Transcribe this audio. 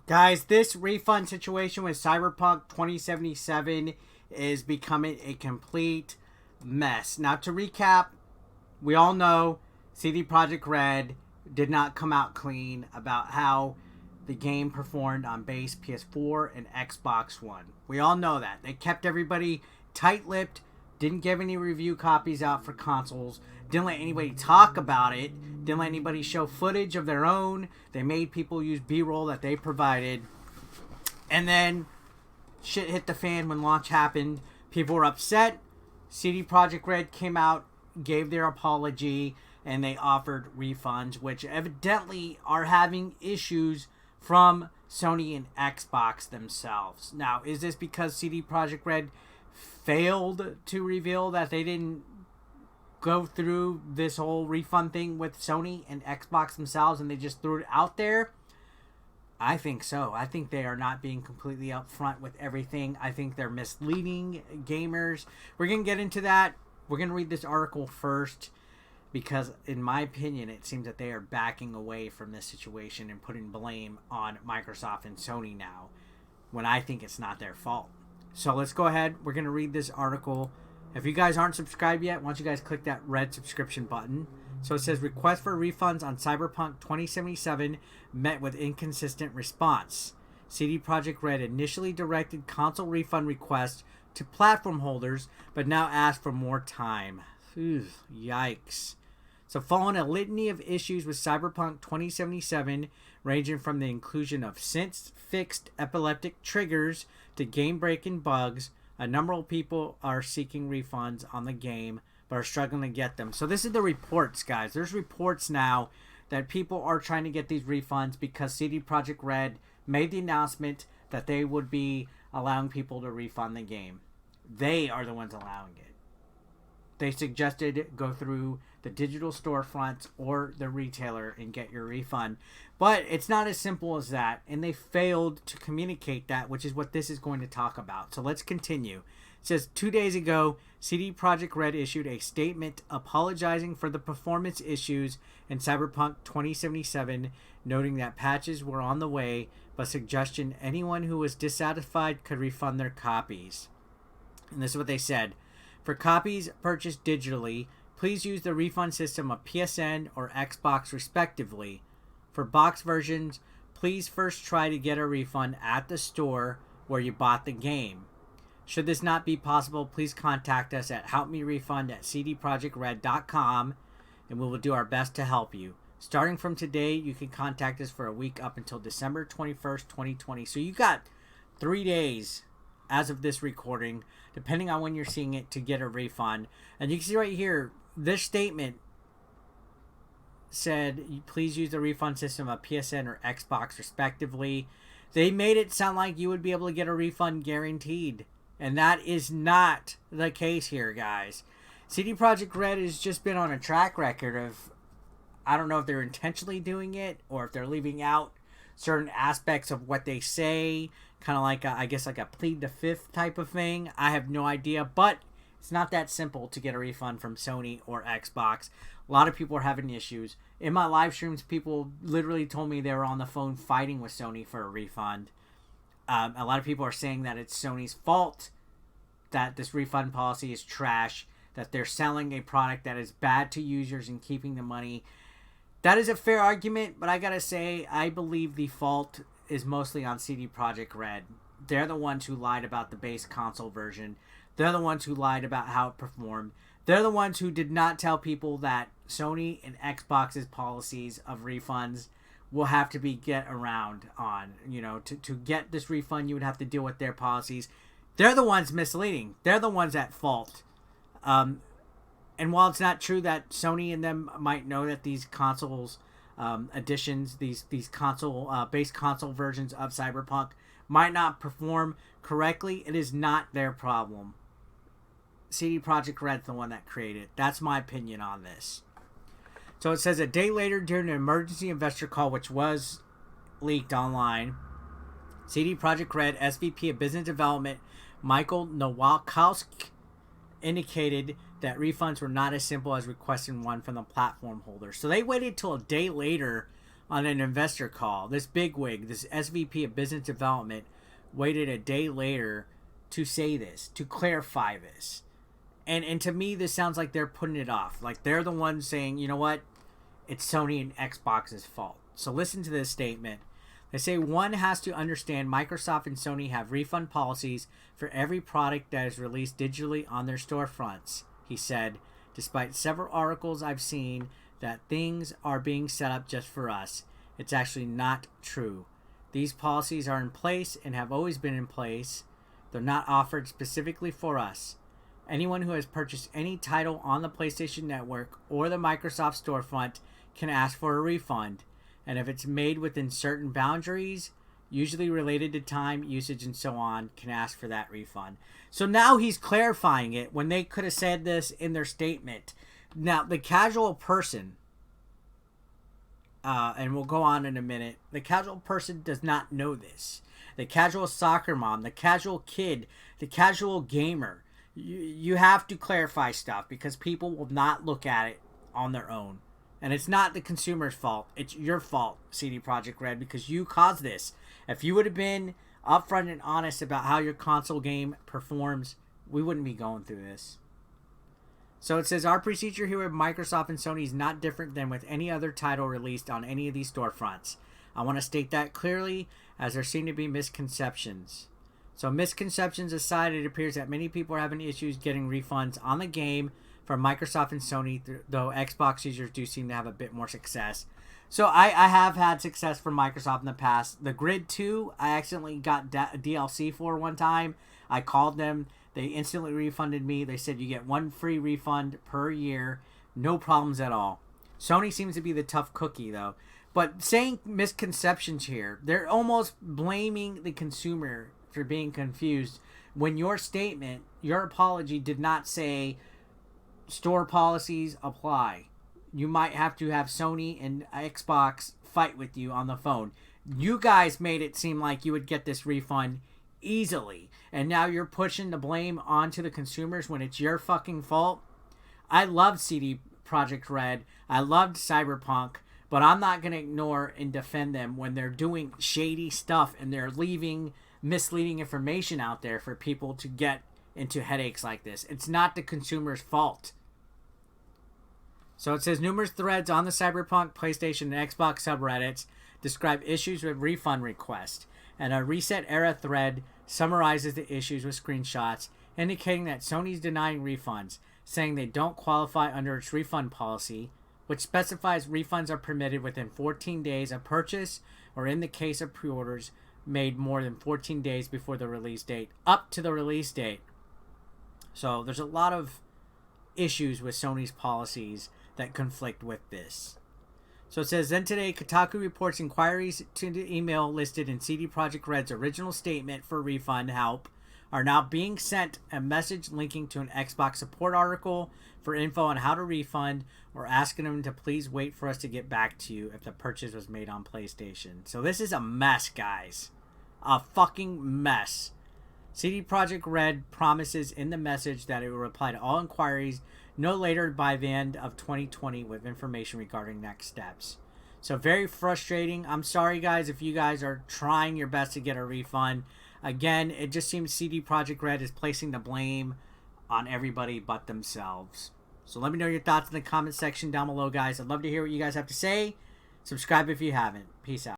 Guys, this refund situation with Cyberpunk 2077 is becoming a complete mess. Now, to recap, we all know CD Projekt Red did not come out clean about how the game performed on base PS4 and Xbox One. We all know that. They kept everybody tight-lipped, didn't give any review copies out for consoles, didn't let anybody talk about it, didn't let anybody show footage of their own. They made people use B-roll that they provided. And then shit hit the fan when launch happened. People were upset. CD Projekt Red came out, gave their apology, and they offered refunds, which evidently are having issues from Sony and Xbox themselves. Now, is this because CD Projekt Red failed to reveal that they didn't go through this whole refund thing with Sony and Xbox themselves and they just threw it out there? I think so. I think they are not being completely upfront with everything. I think they're misleading gamers. We're going to get into that. We're going to read this article first because, in my opinion, it seems that they are backing away from this situation and putting blame on Microsoft and Sony now, when I think it's not their fault. So let's go ahead. We're going to read this article. If you guys aren't subscribed yet, why don't you guys click that red subscription button. So it says, request for refunds on Cyberpunk 2077 met with inconsistent response. CD Projekt Red initially directed console refund requests to platform holders, but now asked for more time. Ooh, yikes. So following a litany of issues with Cyberpunk 2077, ranging from the inclusion of since fixed epileptic triggers to game-breaking bugs, a number of people are seeking refunds on the game, but are struggling to get them. So this is the reports, guys. There's reports now that people are trying to get these refunds because CD Projekt Red made the announcement that they would be allowing people to refund the game. They are the ones allowing it. They suggested go through the digital storefronts or the retailer and get your refund. But it's not as simple as that, and they failed to communicate that, which is what this is going to talk about. So let's continue. It says, 2 days ago, CD Projekt Red issued a statement apologizing for the performance issues in Cyberpunk 2077, noting that patches were on the way, but suggestion anyone who was dissatisfied could refund their copies. And this is what they said. For copies purchased digitally, please use the refund system of PSN or Xbox respectively. For box versions, please first try to get a refund at the store where you bought the game. Should this not be possible, please contact us at helpmerefund@cdprojectred.com and we will do our best to help you. Starting from today, you can contact us for a week up until December 21st, 2020. So you got 3 days as of this recording, depending on when you're seeing it, to get a refund. And you can see right here, this statement said, please use the refund system of PSN or Xbox respectively. They made it sound like you would be able to get a refund guaranteed. And that is not the case here, guys. CD Projekt Red has just been on a track record of, I don't know if they're intentionally doing it or if they're leaving out certain aspects of what they say, kind of like I guess like a plead the fifth type of thing. I have no idea, but it's not that simple to get a refund from Sony or Xbox. A lot of people are having issues. In my live streams, people literally told me they were on the phone fighting with Sony for a refund. A lot of people are saying that it's Sony's fault, that this refund policy is trash, that they're selling a product that is bad to users and keeping the money. That is a fair argument, but I gotta say, I believe the fault is mostly on CD Projekt Red. They're the ones who lied about the base console version. They're the ones who lied about how it performed. They're the ones who did not tell people that Sony and Xbox's policies of refunds will have to be get around on. You know, to get this refund, you would have to deal with their policies. They're the ones misleading. They're the ones at fault. And while it's not true that Sony and them might know that these consoles editions, these console base console versions of Cyberpunk might not perform correctly, it is not their problem. CD Projekt Red's the one that created it. That's my opinion on this. So it says a day later during an emergency investor call, which was leaked online, CD Projekt Red SVP of Business Development Michael Nowakowski indicated that refunds were not as simple as requesting one from the platform holder. So they waited till a day later on an investor call. This bigwig, this SVP of business development, waited a day later to say this, to clarify this. And to me, this sounds like they're putting it off. Like they're the ones saying, you know what? It's Sony and Xbox's fault. So listen to this statement. They say one has to understand Microsoft and Sony have refund policies for every product that is released digitally on their storefronts, he said, despite several articles I've seen that things are being set up just for us. It's actually not true. These policies are in place and have always been in place. They're not offered specifically for us. Anyone who has purchased any title on the PlayStation Network or the Microsoft storefront can ask for a refund. And if it's made within certain boundaries, usually related to time, usage, and so on, can ask for that refund. So now he's clarifying it when they could have said this in their statement. Now, the casual person, and we'll go on in a minute, the casual person does not know this. The casual soccer mom, the casual kid, the casual gamer, you have to clarify stuff because people will not look at it on their own. And it's not the consumer's fault. It's your fault, CD Projekt Red, because you caused this. If you would have been upfront and honest about how your console game performs, we wouldn't be going through this. So it says, our procedure here with Microsoft and Sony is not different than with any other title released on any of these storefronts. I want to state that clearly, as there seem to be misconceptions. So misconceptions aside, it appears that many people are having issues getting refunds on the game from Microsoft and Sony, though Xbox users do seem to have a bit more success. So I have had success from Microsoft in the past. The Grid 2, I accidentally got DLC for one time. I called them. They instantly refunded me. They said you get one free refund per year. No problems at all. Sony seems to be the tough cookie, though. But saying misconceptions here, they're almost blaming the consumer for being confused when your statement, your apology did not say store policies apply. You might have to have Sony and Xbox fight with you on the phone. You guys made it seem like you would get this refund easily, and now you're pushing the blame onto the consumers when it's your fucking fault. I loved CD Projekt Red. I loved Cyberpunk, but I'm not going to ignore and defend them when they're doing shady stuff and they're leaving misleading information out there for people to get into headaches like this. It's not the consumer's fault. So it says numerous threads on the Cyberpunk, PlayStation, and Xbox subreddits describe issues with refund requests, and a Reset Era thread summarizes the issues with screenshots indicating that Sony's denying refunds, saying they don't qualify under its refund policy, which specifies refunds are permitted within 14 days of purchase or in the case of pre-orders made more than 14 days before the release date, up to the release date. So there's a lot of issues with Sony's policies that conflict with this. So it says, then today, Kotaku reports inquiries to the email listed in CD Projekt Red's original statement for refund help are now being sent a message linking to an Xbox support article for info on how to refund, or asking them to please wait for us to get back to you if the purchase was made on PlayStation. So this is a mess, guys. A fucking mess. CD Projekt Red promises in the message that it will reply to all inquiries no later by the end of 2020 with information regarding next steps. So very frustrating. I'm sorry, guys, if you guys are trying your best to get a refund. Again, it just seems CD Projekt Red is placing the blame on everybody but themselves. So let me know your thoughts in the comment section down below, guys. I'd love to hear what you guys have to say. Subscribe if you haven't. Peace out.